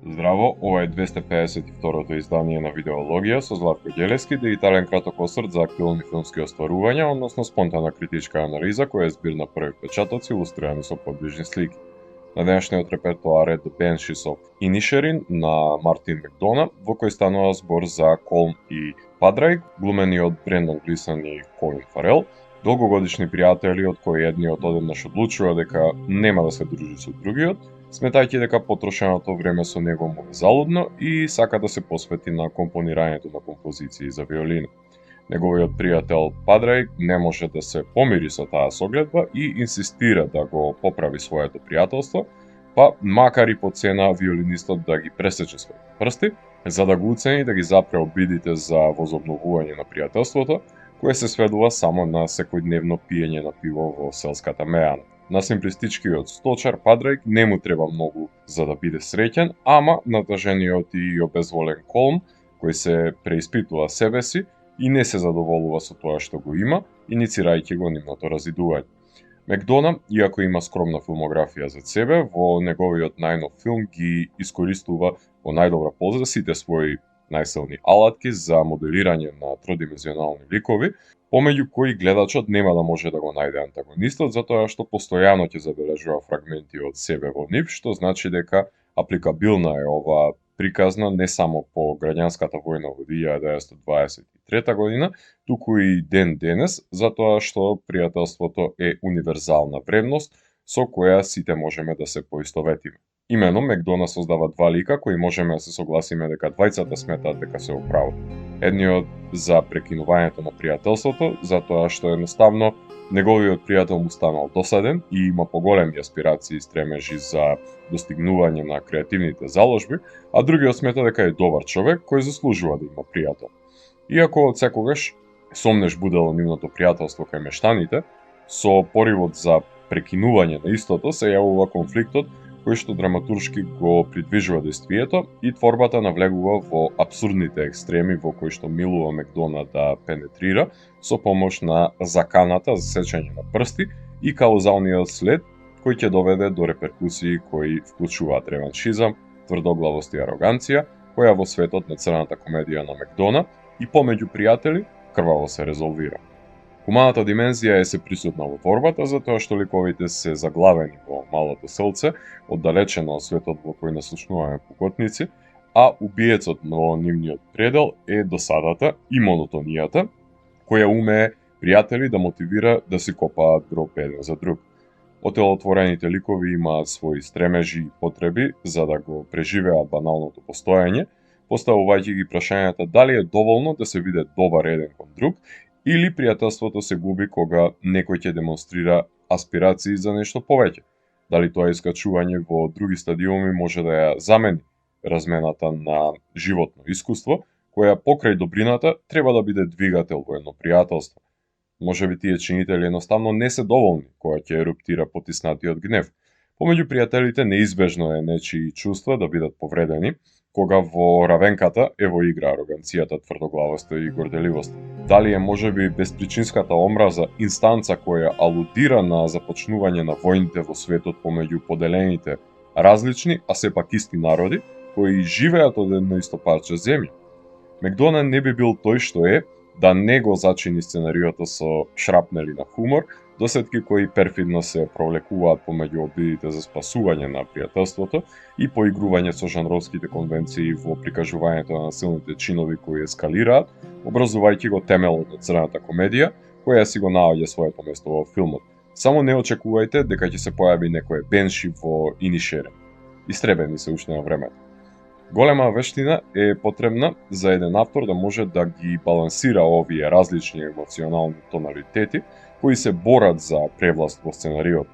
Здраво, ова е 252-то издание на Видеологија со Златко Ѓелевски, дигитален краток осврт за актуелни филмски остварувања, односно спонтана критичка анализа која е збир на први печатоци илустрирани со подвижни слики. На денешниот репертоар е The Banshees of Inisherin на Мартин Макдона, во кој станува збор за Колм и Падрајк, глумени од Брендан Глисон и Колин Фарел, долгогодишни пријатели од кои едниот одеднаш одлучува дека нема да се дружи со другиот, сметајќи дека потрошеното време со него му е залудно и сака да се посвети на компонирањето на композиции за виолина. Неговиот пријател Падрајк не може да се помири со таа согледба и инсистира да го поправи своето пријателство, па макар и по цена виолинистот да ги пресече своите прсти, за да го уцени да ги запре обидите за возобновување на пријателството, кое се сведува само на секојдневно пиење на пиво во селската мејана. На симплистичкиот сточар Падрајк не му треба многу за да биде среќен, ама натажениот и обезволен Колм, кој се преиспитува себе си и не се задоволува со тоа што го има, иницирајќи го нивното разидување. Макдона, иако има скромна филмографија за себе, во неговиот најнов филм ги искористува во најдобра полза сите своји најсилни алатки за моделирање на тродимензионални ликови, помеѓу кои гледачот нема да може да го најде антагонистот, затоа што постојано ќе забележува фрагменти од себе во нив, што значи дека апликабилна е оваа приказна не само по граѓанската војна во 1923 година, туку и ден денес, затоа што пријателството е универзална вредност со која сите можеме да се поистоветиме. Имено, Макдона создава два лика кои можеме да се согласиме дека двајцата сметаат дека се управо. Едниот за прекинувањето на пријателството, затоа што едноставно неговиот пријател му станал досаден и има поголеми аспирации и стремежи за достигнување на креативните заложби, а другиот смета дека е добар човек кој заслужува да има пријател. Иако од секогаш сомнеш будело нивното пријателство кај мештаните, со поривот за прекинување на истото се јавува конфликтот кој што драматуршки го придвижува действието и творбата навлегува во абсурдните екстреми во кои што милува Макдона да пенетрира со помош на заканата за сечење на прсти и каузалниот след кој ќе доведе до реперкусии кои вклучуваат реваншизам, тврдоглавост и ароганција, која во светот на црната комедија на Макдона и помеѓу пријатели крваво се резолвира. Хуманата димензија е се присутна во творбата затоа што ликовите се заглавени во малото селце, оддалечено од светот во кој наслушнуваме пукотници, а убиецот на нивниот предел е досадата и монотонијата, која умее пријатели да мотивира да си копаат гроб еден за друг. Отелотворените ликови имаат своји стремежи и потреби за да го преживеат баналното постоење, поставувајќи ги прашањата дали е доволно да се биде добар еден кон друг, или пријателството се губи кога некој ќе демонстрира аспирации за нешто повеќе. Дали тоа искачување во други стадиуми може да ја замени размената на животно искуство, која покрај добрината треба да биде двигател во едно пријателство. Можеби тие чинители едноставно не се доволни кога ќе еруптира потиснатиот гнев. Помеѓу пријателите неизбежно е нечии чувства да бидат повредени, кога во равенката е во игра ароганцијата, тврдоглавоста и горделивоста. Дали е можеби безпричинската омраза инстанца која алудира на започнување на војните во светот помеѓу поделените различни, а сепак исти народи, кои живеат од едно исто парче земја. Макдона не би бил тој што е да не го зачини сценариото со шрапнели на хумор, досетки кои перфидно се провлекуваат помеѓу обидите за спасување на пријателството и поигрување со жанровските конвенции во прикажувањето на насилните чинови кои ескалираат, образувајќи го темелот на црната комедија, која си го наоѓа своето место во филмот. Само не очекувајте дека ќе се појави некој Бенши во Инишерин. Истребени се уште на времето. Голема вештина е потребна за еден автор да може да ги балансира овие различни емоционални тоналитети кои се борат за превласт во сценариот.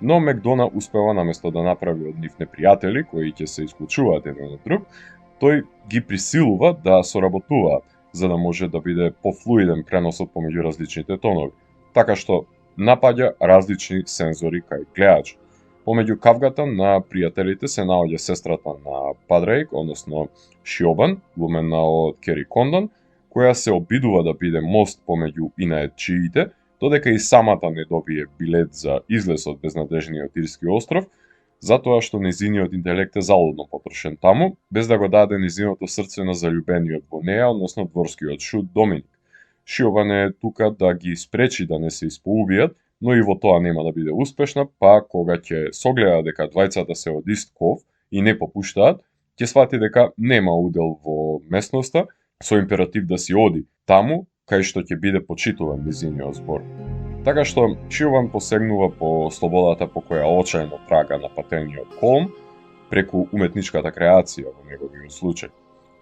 Но Макдона успева наместо да направи од нив непријатели кои ќе се исклучуваат еден од друг, тој ги присилува да соработуваат за да може да биде пофлуиден преносот помеѓу различните тонови, така што напаѓа различни сензори кај гледачот. Помеѓу кавгата на пријателите се наоѓа сестрата на Падрајк, односно Шиобан, глумена од Кери Кондон, која се обидува да биде мост помеѓу инаетчиите, додека и самата не добие билет за излез од безнадежниот ирски остров, затоа што нејзиниот интелект е залудно потрошен таму, без да го даде нејзиното срце на залюбениот во неа, односно дворскиот шут Доминик. Шиован е тука да ги спречи да не се испоубијат, но и во тоа нема да биде успешна, па кога ќе согледа дека двајцата се од ист ков и не попуштаат, ќе свати дека нема удел во местноста, со императив да си оди таму, кај што ќе биде почитуван низиниот збор. Така што Шиован посегнува по слободата по која очајно трага на патениот Колм, преку уметничката креација во неговиот случај.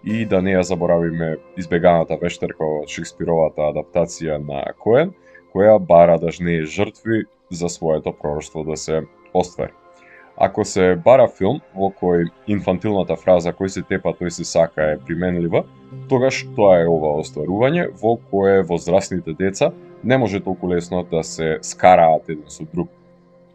И да не ја заборавиме избеганата вештерка од Шекспировата адаптација на Коен, која бара да жнее жртви за своето пророштво да се оствари. Ако се бара филм во кој инфантилната фраза кој се тепа, тој се сака е применлива, тогаш тоа е ова остварување во кое возрастните деца не може толку лесно да се скараат еден со друг.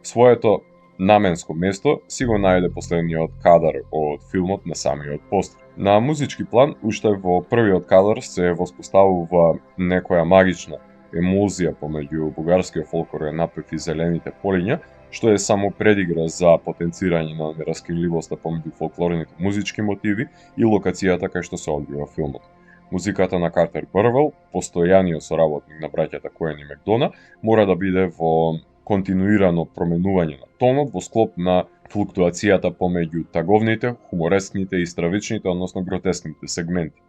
Своето наменско место си го најде последниот кадар од филмот на самиот постер. На музички план, уште во првиот кадар се воспоставува некоја магична емулзија помеѓу бугарскиот фолклорен напев и зелените полиња, што е само предигра за потенцирање на нераскинливоста помеѓу фолклорните музички мотиви и локацијата кај што се одвива филмот. Музиката на Картер Бървел, постојаниот соработник на браќата Коен и Макдона, мора да биде во континуирано променување на тонот во склоп на флуктуацијата помеѓу таговните, хуморескните и стравичните, односно гротескните сегменти.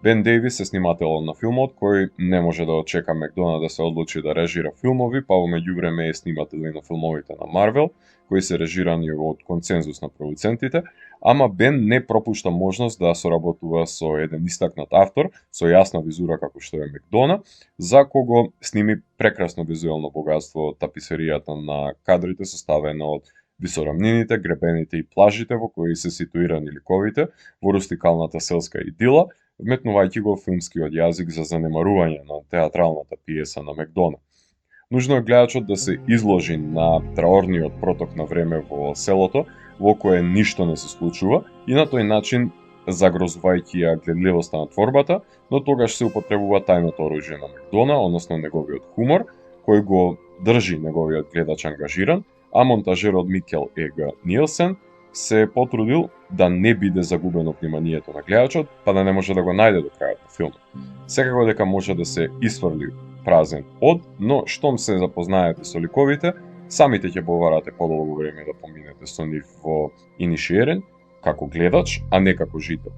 Бен Дејвис е снимателот на филмот, кој не може да очека Макдона да се одлучи да режира филмови, па во меѓувреме е снимател и на филмовите на Марвел, кои се режирани од консензус на продуцентите, ама Бен не пропушта можност да соработува со еден истакнат автор, со јасна визура како што е Макдона, за кого сними прекрасно визуелно богатство од таписеријата на кадрите составена од висорамнините, гребените и плажите во кои се ситуирани ликовите во рустикалната селска идила, вметнувајќи го филмскиот јазик за занемарување на театралната пиеса на Макдона. Нужно е гледачот да се изложи на траорниот проток на време во селото, во кое ништо не се случува, и на тој начин загрозувајќи ја гледливоста на творбата, но тогаш се употребува тајното оружје на Макдона, односно неговиот хумор, кој го држи неговиот гледач ангажиран, а монтажерот Микел Ега Нилсен се потрудил да не биде загубено вниманието на гледачот, па да не може да го најде до крајот на филмот. Секако дека може да се исфрли празен од, но штом се запознаете со ликовите, самите ќе побарате подолго време да поминете со нив во инишиерен, како гледач, а не како жител.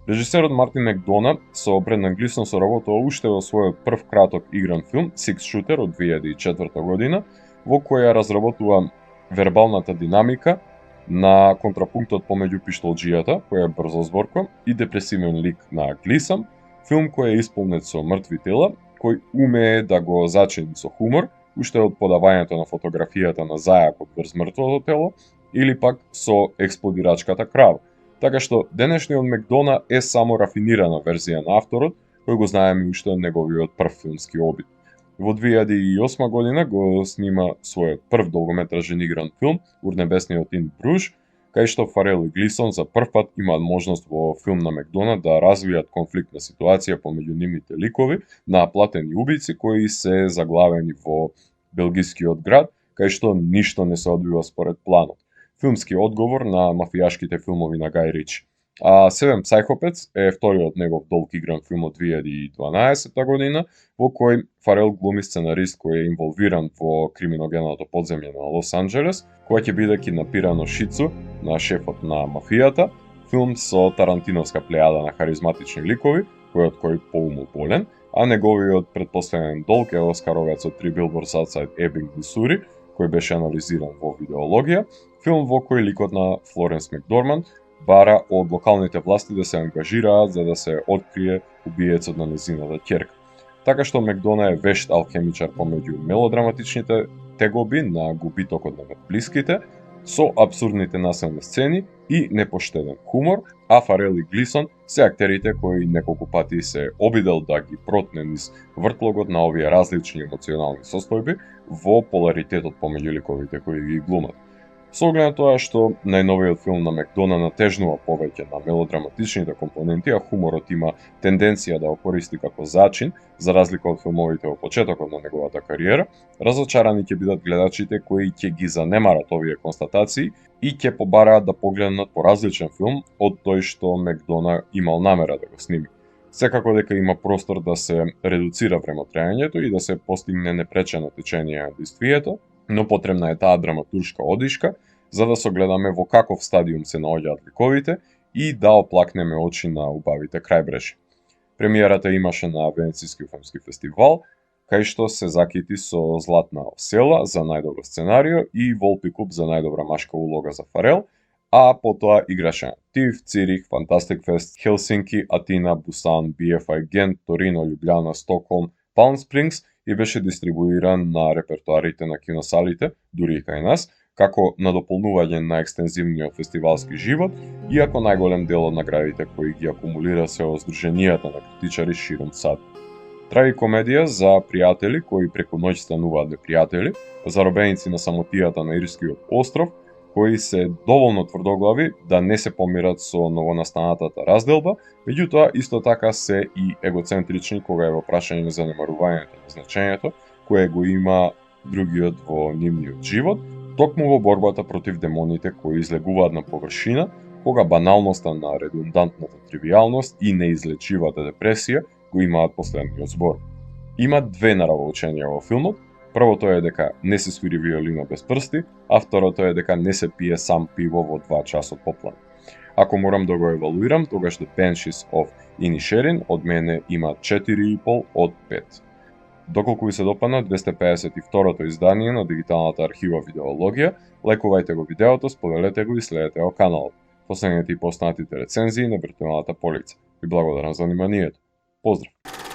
Режисерот Мартин Макдона со Брендан Глисон соработува уште во својот прв краток игран филм Six Shooter од 2004 година, во која разработува вербалната динамика на контрапунктот помеѓу пиштолџијата, која е брзозборко, и депресивен лик на Глисон, филм кој е исполнет со мртви тела, кој умее да го зачини со хумор, уште од подавањето на фотографијата на зајакот врз мртвото тело, или пак со експлодирачката крава. Така што денешниот Макдона е само рафинирана верзија на авторот, кој го знаеме уште од неговиот прв филмски обид. Во 2008 година го снима својот прв долгометражен игран филм Урнебесниот Ин Бруж, кај што Фарел и Глисон за прв пат имаат можност во филм на Макдона да развијат конфликтна ситуација помеѓу нивните ликови на платени убици кои се заглавени во белгискиот град, кај што ништо не се одвива според планот. Филмски одговор на мафијашките филмови на Гај Ричи. А Seven Psychopaths е вториот негов долг игран филм од 2012 година, во кој Фарел глуми сценарист кој е инволвиран во криминогеното подземје на Лос Анџелес, која ќе биде киднапирано Шицу на шефот на мафијата, филм со тарантиновска плејада на харизматични ликови, кој од кој поумолболен, а неговиот претпоставен долг е оскаровецот Three Billboards Outside Ebbing, Мисури, кој беше анализиран во видеологија, филм во кој ликот на Флоренс Макдорманд бара од локалните власти да се ангажираат за да се открие убиецот на незината ќерка. Така што Макдона е вешт алхемичар помеѓу мелодраматичните тегоби на губитокот на блиските, со абсурдните насилни сцени и непоштеден хумор, а Фарел и Глисон се актерите кои неколку пати се обидел да ги протне низ вртлогот на овие различни емоционални состојби во поларитетот помеѓу ликовите кои ги глумат. Со оглед на тоа што најновиот филм на Макдона натежнува повеќе на мелодраматичните компоненти, а хуморот има тенденција да го користи како зачин, за разлика од филмовите во почетокот на неговата кариера, разочарани ќе бидат гледачите кои ќе ги занемарат овие констатации и ќе побараат да погледнат поразличен филм од тој што Макдона имал намера да го сними. Секако дека има простор да се редуцира времетраењето и да се постигне непречено течение на действието, но потребна е таа драматуршка одишка за да согледаме во каков стадиум се наоѓаат ликовите и да оплакнеме очи на убавите крајбрежи. Премиерата имаше на Венецијски филмски фестивал, кај што се закити со Златна Овсела за најдобро сценарио и Волпи Куп за најдобра машка улога за Фарел, а потоа играше на ТИФ, Цирих, Фантастик Фест, Хелсинки, Атина, Бусан, BFI Гент, Торино, Љубљана, Стокхолм, Палм Спрингс и беше дистрибуиран на репертоарите на киносалите, дури и кај нас, како надополнување на екстензивниот фестивалски живот, иако најголем дел од наградите кои ги акумулира се од здруженијата на критичари широм сад. Трагикомедија за пријатели кои преку ноќ стануваат непријатели, заробеници на самотијата на Ирскиот остров, кои се доволно тврдоглави да не се помират со новонастанатата разделба, меѓутоа исто така се и егоцентрични кога е во прашање занемарувањето на значењето кое го има другиот во нивниот живот, токму во борбата против демоните кои излегуваат на површина, кога баналноста на редундантната тривијалност и неизлечивата депресија го имаат последниот збор. Има две наравоученија во филмот. Првото е дека не се свири виолина без прсти, а второто е дека не се пие сам пиво во 2 часот поплан. Ако морам да го евалуирам, тогаш The Banshees of Inisherin од мене има 4,5 од 5. Доколку ви се допадна 252-то издание на дигиталната архива Видеологија, лајкувајте го видеото, споделете го и следете го каналот. Последните и постанатите рецензии на виртуелната полица. Ви благодарам за вниманието. Поздрав!